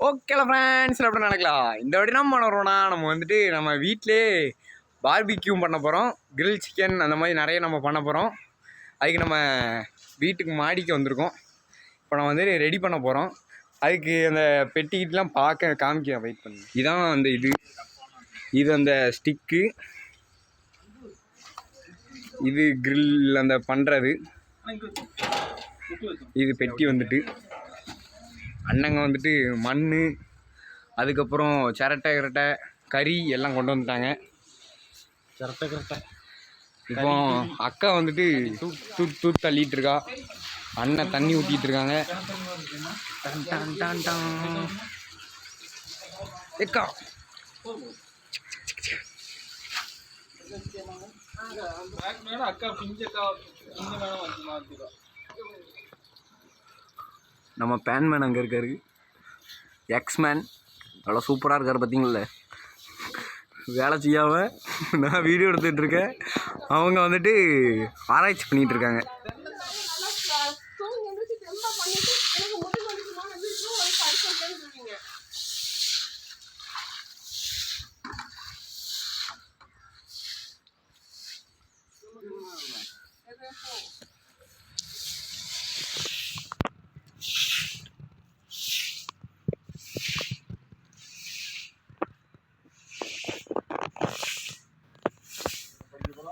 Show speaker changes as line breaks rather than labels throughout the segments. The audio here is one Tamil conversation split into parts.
ஓகே ஃப்ரெண்ட்ஸ், எப்படி நடக்கலாம். இந்த வாட்டி நம்ம பண்ணுறோம்னா நம்ம வந்துட்டு நம்ம வீட்டிலே பார்பிக்யூ பண்ண போகிறோம். கிரில் சிக்கன் அந்த மாதிரி நிறைய நம்ம பண்ண போகிறோம். அதுக்கு நம்ம வீட்டுக்கு மாடிக்கு வந்திருக்கோம். இப்போ நான் வந்து ரெடி பண்ண போகிறோம். அதுக்கு அந்த பெட்டிக்கிட்டலாம் காமிக்க வெயிட் பண்ணி. இதான் அந்த இது அந்த ஸ்டிக்கு, இது கிரில் அந்த பண்ணுறது, இது பெட்டி வந்துட்டு அண்ணங்க வந்துட்டு மண், அதுக்கப்புறம் சிரட்டை கறி எல்லாம் கொண்டு வந்துட்டாங்க. சிரட்டை இப்போ அக்கா வந்துட்டு தூத்து தள்ளிட்டு இருக்கா, அண்ணன் தண்ணி ஊற்றிட்டு இருக்காங்க. ஏக்கா நம்ம பேன்மேன் அங்கே இருக்காரு, எக்ஸ்மேன். அவ்வளோ சூப்பராக இருக்கார் பார்த்தீங்களா. வேலை செய்யாமல் நான் வீடியோ எடுத்துகிட்டு இருக்கேன், அவங்க வந்துட்டு ஆராய்ச்சி பண்ணிகிட்டு இருக்காங்க.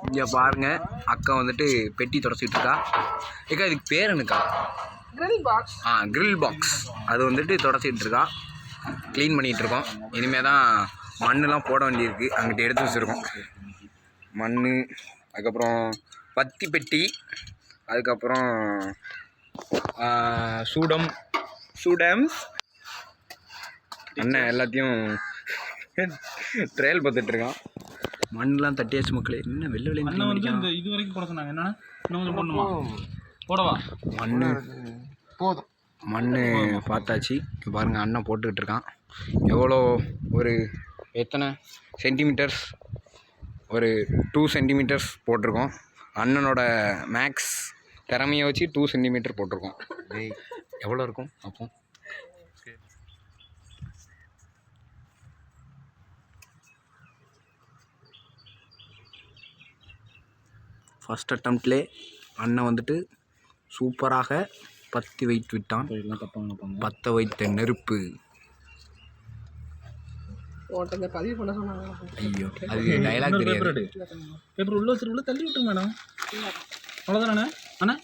இங்கே பாருங்க, அக்கா வந்துட்டு பெட்டி தொடச்சிட்டு இருக்கா. ஏக்கா இதுக்கு பேர் என்னக்கா? Grill box. அது வந்துட்டு தொடச்சிட்டு இருக்கா, க்ளீன் பண்ணிகிட்டு இருக்கோம். இனிமேல் தான் மண்ணெலாம் போட வேண்டியிருக்கு, அங்கிட்ட எடுத்து வச்சுருக்கோம். மண், அதுக்கப்புறம் பத்தி பெட்டி, அதுக்கப்புறம் சூடம்ஸ். அண்ணன் எல்லாத்தையும் ட்ரையல் பார்த்துட்ருக்கான். மண்ணெலாம் தட்டியாச்சு மக்களே. என்ன வெள்ளை
அண்ணன் வந்து இந்த இது வரைக்கும் போட சொன்னாங்க. என்னன்னா இன்னும் போடணுமா? போடவா?
மண் பார்த்தாச்சு. பாருங்கள், அண்ணன் போட்டுக்கிட்டு இருக்கான். எவ்வளோ ஒரு எத்தனை சென்டிமீட்டர்ஸ், ஒரு 2 சென்டிமீட்டர்ஸ் போட்டிருக்கோம். அண்ணனோட மேக்ஸ் திறமையை வச்சு 2 சென்டிமீட்டர் போட்டிருக்கோம். எவ்வளோ இருக்கும் அப்போ? ஃபஸ்ட் அட்டம்ப்ட்லே அண்ணன் வந்துட்டு சூப்பராக பற்றி வைத்து விட்டான். பற்ற வைத்த நெருப்பு. ஐயோ, அது டைலாக் தெரியாது.
பேப்பர் உள்ள வச்சு உள்ள தள்ளி விட்டுருங்க மேடம். அவ்வளோதானே அண்ணா?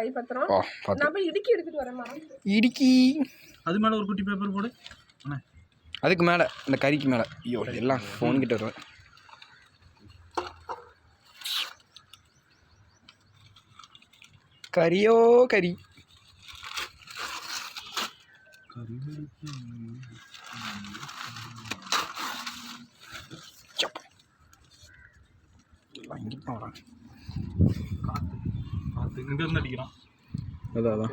கை பத்திரம் நம்ம இடுக்கி எடுத்துட்டு வரேன்.
இடுக்கி
அது மேலே ஒரு குட்டி பேப்பர் போடு அண்ணா.
அதுக்கு மேலே இந்த கறிக்கு மேலே. ஐயோ, எல்லாம் ஃபோன்கிட்ட வருவேன். கறியோ கறி.
இங்கிருந்து அடிக்கிறான்.
அதான்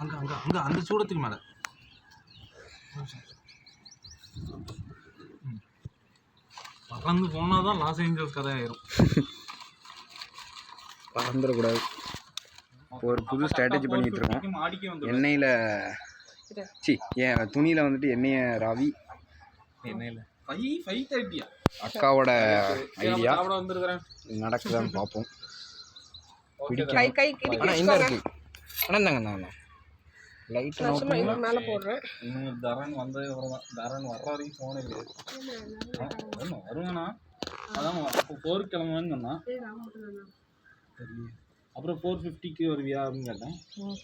அங்கே அங்கே அங்கே அந்த சூடத்துக்கு மேலே பறந்து போனால் தான் லாஸ் ஏஞ்சல்ஸ் கதை ஆயிரும்.
பறந்துடக்கூடாது. ஒரு புது ஸ்ட்ராட்டஜி பண்ணிகிட்டு இருக்கோம். எண்ணெயில் ஏன் துணியில் வந்துட்டு எண்ணெயை ராவி
எண்ணெயில் 5:30
அக்காவோட ஐடியா நடக்குதான்னு பார்ப்போம். ஆனால் இந்த இருக்கு. ஆனால் தாங்க லைட்
மேலே போடுறேன்.
இன்னும் தரன் வந்தது தரன் வர்ற வரைக்கும் ஃபோன் இல்லை. வருவேண்ணா, அதான் அப்போ 4 கிளம்புவேன்னு சொன்னான். அப்புறம் 4:50 வருவியா அப்படின்னு கேட்டேன்.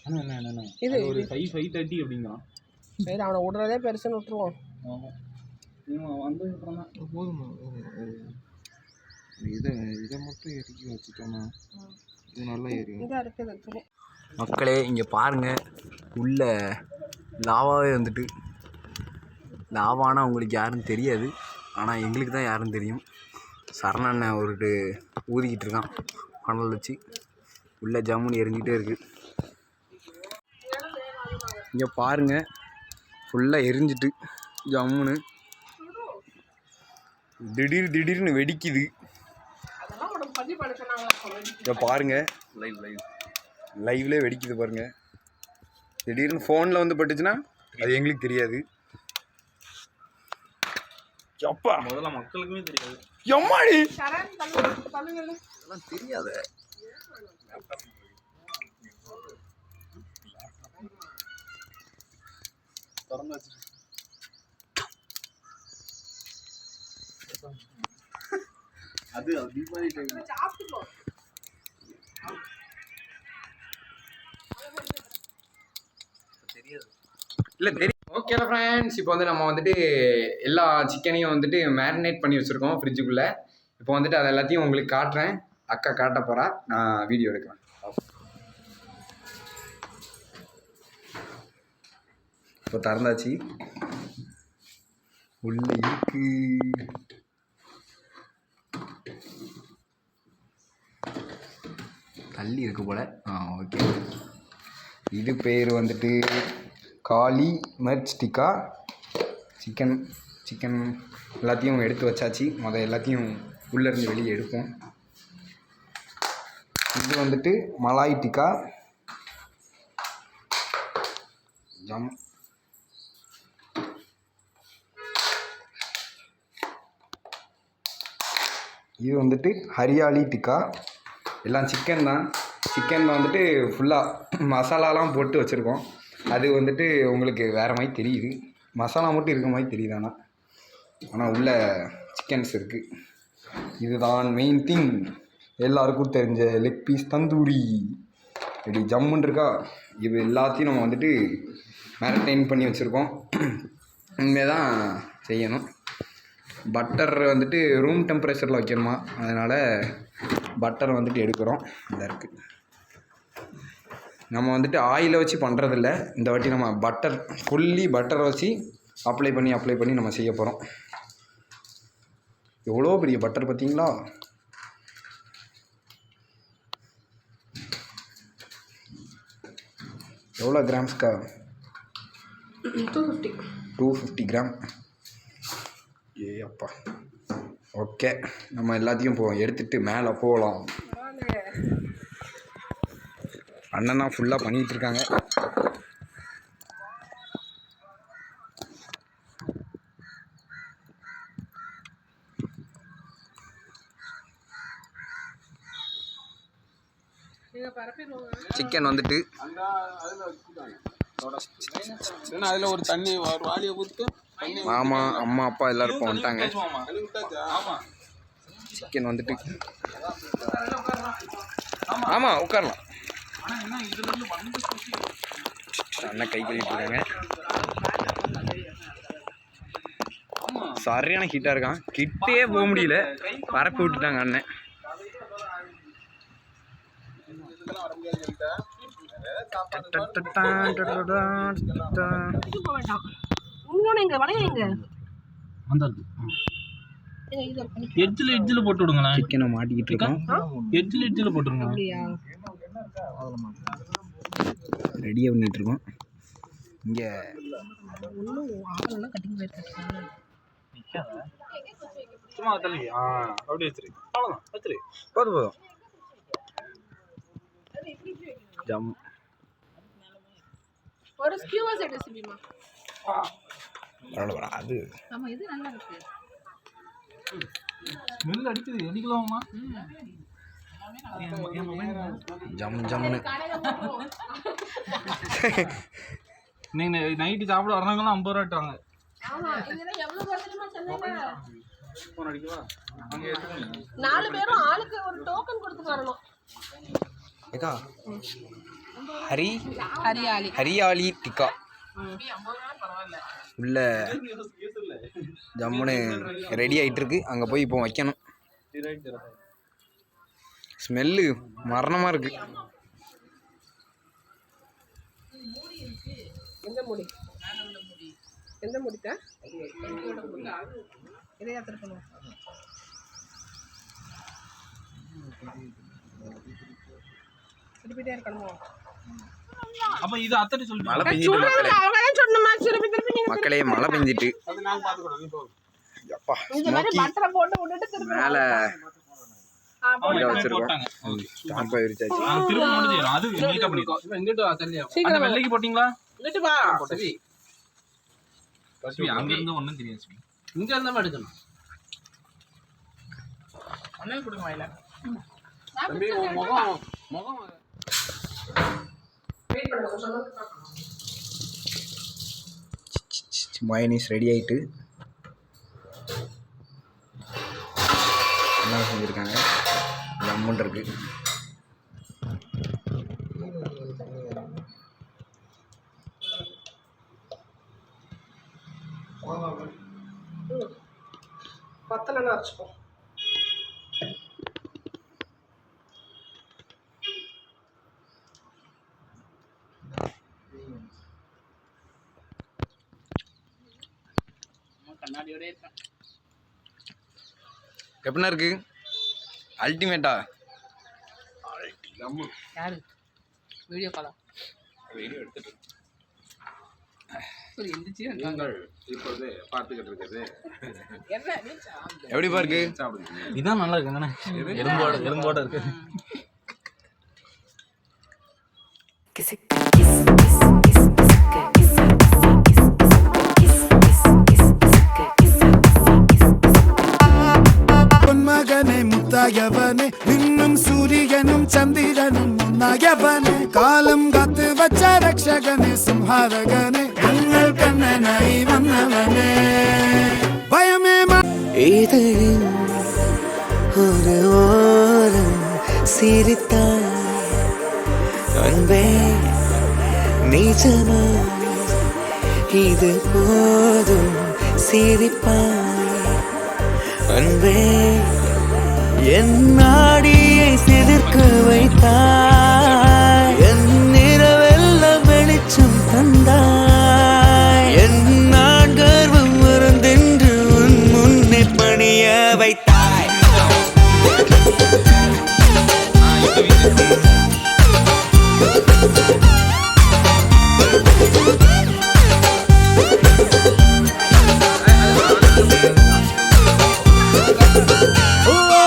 ஆனால் என்ன இது ஒரு 5:30 அப்படிங்கிறான்.
சரி, அவனை விடுறதே பெருசுன்னு விட்டுருவோம்.
இவன் வந்ததுக்கப்புறம் தான் போதுமா. இதை மட்டும் எரிக்கி வச்சுட்டோன்னா இது நல்லா எரியும்.
இதாக இருக்குது
மக்களே. இங்கே பாருங்கள், உள்ள லாவாவே வந்துட்டு. லாவானா உங்களுக்கு யாரும் தெரியாது, ஆனால் எங்களுக்கு தான் யாரும் தெரியும். சரணண்ணன் ஒரு ஊதிக்கிட்டு இருக்கான் மணல் வச்சு. உள்ள ஜம்முன்னு எரிஞ்சிக்கிட்டே இருக்குது. இங்கே பாருங்கள், ஃபுல்லாக எரிஞ்சிட்டு ஜம்முன்னு திடீர்னு வெடிக்குது. இதை பாருங்க, லைவ்லேயே வெடிக்குது பாருங்க. திடீர்னு ஃபோனில் வந்து பட்டுச்சுன்னா அது எங்களுக்கு தெரியாது. அப்பா
முதல்ல மக்களுக்குமே தெரியாது.
எம்மாடி
தள்ளுங்க.
அதெல்லாம் தெரியாது.
திறந்து வச்சு அது தீபாவளி டைம்
சாப்பிட்டுக்கோ.
தெரியாது.
இல்லை தெரியும். ஓகே ஃப்ரெண்ட்ஸ், இப்போ வந்து நம்ம வந்துட்டு எல்லா சிக்கனையும் வந்துட்டு மேரினேட் பண்ணி வச்சுருக்கோம் ஃப்ரிட்ஜுக்குள்ளே. இப்போ வந்துட்டு அதை எல்லாத்தையும் உங்களுக்கு காட்டுறேன். அக்கா காட்ட போகிறா, நான் வீடியோ எடுக்கிறேன். இப்போ திறந்தாச்சு. உள்ள இருக்கு. தள்ளி இருக்கு போல. ஓகே. இது பேர் வந்துட்டு காளி மிர்ச் டிக்கா. சிக்கன் எல்லாத்தையும் எடுத்து வச்சாச்சு. எல்லாத்தையும் உள்ளேருந்து வெளியே எடுப்போம். இது வந்துட்டு மலாய் டிக்கா. இது வந்துட்டு ஹரியாலி டிக்கா. எல்லாம் சிக்கன் தான். சிக்கன் வந்துட்டு ஃபுல்லாக மசாலாலாம் போட்டு வச்சுருக்கோம். அது வந்துட்டு உங்களுக்கு வேறு மாதிரி தெரியுது. மசாலா மட்டும் இருக்க மாதிரி தெரியுது. ஆனால் உள்ள சிக்கன்ஸ் இருக்குது. இதுதான் மெயின் திங். எல்லாருக்கும் தெரிஞ்ச லெக் பீஸ் தந்தூரி. இப்படி ஜம்முன்னு இருக்கா. இது எல்லாத்தையும் நம்ம வந்துட்டு மேரினேட் பண்ணி வச்சுருக்கோம். இனிமேல் தான் செய்யணும். பட்டர் வந்துட்டு ரூம் டெம்பரேச்சரில் வைக்கணுமா, அதனால் பட்டர் வந்துட்டு எடுக்கிறோம். இதாக இருக்குது. நம்ம வந்துட்டு ஆயிலை வச்சு பண்ணுறதில்ல. இந்த வாட்டி நம்ம ஃபுல்லி பட்டரை வச்சு அப்ளை பண்ணி நம்ம செய்ய போகிறோம். எவ்வளோ பெரிய பட்டர் பார்த்தீங்களா? எவ்வளோ கிராம்ஸ்க்கா? 250 கிராம். அப்பா. ஓகே, நம்ம எல்லாத்தையும் எடுத்துகிட்டு மேலே போகலாம். அண்ணனா ஃபுல்லாக பண்ணிகிட்டு இருக்காங்க. சிக்கன் வந்துட்டு
அதில் ஒரு தண்ணி ஒரு வாளியை ஊற்று.
மாமா அம்மா அப்பா எல்லாரும் வந்துட்டாங்க. சிக்கன் வந்துட்டு ஆமாம் உட்காரலாம். அண்ணன் கை கழுவிட்டு இருக்காங்க. சரியான ஹீட்டாக இருக்கான். கிட்டே போக முடியல, பரப்பி விட்டுட்டாங்க அண்ணன்.
எட்ஜில் போட்டு விடுங்களா.
சிக்கனை மாட்டிக்கிட்டு இருக்கோம்.
எட்ஜில் போட்டுருங்க.
ரெடியாக பண்ணிட்டு இருக்கோம். இங்கே
சும்மா தள்ளி அப்படியே வச்சிரு. அவ்வளோதான் வச்சிரு.
போதும் ஜம்.
ஒரு ஸ்கியூவர் செட் ரெசிபிமா.
பரவாயில்ல அது.
ஆமா இது நல்லா இருக்கு.
ஸ்மெல் அடிக்குது. அடிக்கலாமா?
ஜம்முன்னு.
நீங்க நைட்டு சாப்பிட வர்றாங்கன்னா 50 ரூபா விட்டாங்க.
ஆமா இதெல்லாம் எவ்வளவு வருஷமா சொன்னீங்க?
ஃபோன் அடிக்கவா? அங்க எடுத்துக்கோங்க.
4 பேரும் ஆளுக்கு ஒரு டோக்கன் கொடுத்து வரணும்.
ஏகா ஹரியாலி டிக்கா. உள்ள ஜம்முன்னு ரெடி ஆகிட்டு இருக்கு. அங்கே போய் இப்போ வைக்கணும். ஸ்மெல்லு மரணமாக இருக்கு.
எந்த முடிக்க இதையா திருப்பணும். திருப்பிட்டே இருக்கணுமோ?
அப்ப இது அத்தனை சொல்லி
மழை பெஞ்சிட்டு மக்களே.
அவங்கதான் சொன்னமா திருப்பி திருப்பி
மக்களே மழை பெஞ்சிட்டு.
அது நான் பாத்துக்கறேன். நீ போ.
அப்பா
இந்த மாதிரி பட்டரை போட்டு விட்டுட்டு திருப்பி
மேலே இங்கே வச்சிருக்கோம்.
போட்டாங்க.
தார்பாய் விரிச்சாச்சு.
திரும்ப முடிஞ்சிடும். அது நீட்டா பண்ணிட்டோம். அந்த
சீக்கிரம்
வெள்ளைக்கு போட்டீங்களா?
இங்கிட்டு வா
சிவி, அங்க இருந்து ஒண்ணும் தெரியாது சிவி.
இங்க இருந்தா எடுக்கணும்.
அண்ணன் கொடுங்க வாயில
தம்பி உன் முகம் முகம்
வெயிட் பண்ணுங்க சொல்லுங்க
மயோனீஸ் ரெடி ஆகிட்டு நல்லா செஞ்சுருக்காங்க. ஜம்முன் இருக்கு.
பத்தலைன்னா வச்சுப்போம்.
கண்ணாடியோட இருக்கேன்.
எப்படின்னா இருக்கு? அல்டிமேட்டா?
யாரு வீடியோ காலா
வீடியோ எடுத்துட்டு
எந்திரிச்சு
நீங்கள் இப்போது பார்த்துக்கிட்டு இருக்கிறது
என்ன நீச்சா
எப்படிப்பா இருக்கு?
சாப்பிடுங்க.
இதான் நல்லா இருக்கு. எலும்போட இருக்கு.
பொன்மகனே முத்தாயவனே இன்னும் சூரியனும் சந்திரனும் முன்னாயவனே காலம் காத்து வச்ச ரக்ஷகனே சம்ஹாரகனே எங்கள் கண்ணனாய் வந்தவனே பயமே
இதழின் ஒரு ஓரம் சிரித்தாய் அன்பே நிஜமா இது போதும் சிரிப்பாய் அன்பே என் நாடியை சிலிர்க்க வைத்தாய் என் நிறவெல்லாம் வெளிச்சம் தந்தாய் என் நான் கர்வம் மறந்தென்று உன் முன்னே பணிய வைத்தாய்
ஓ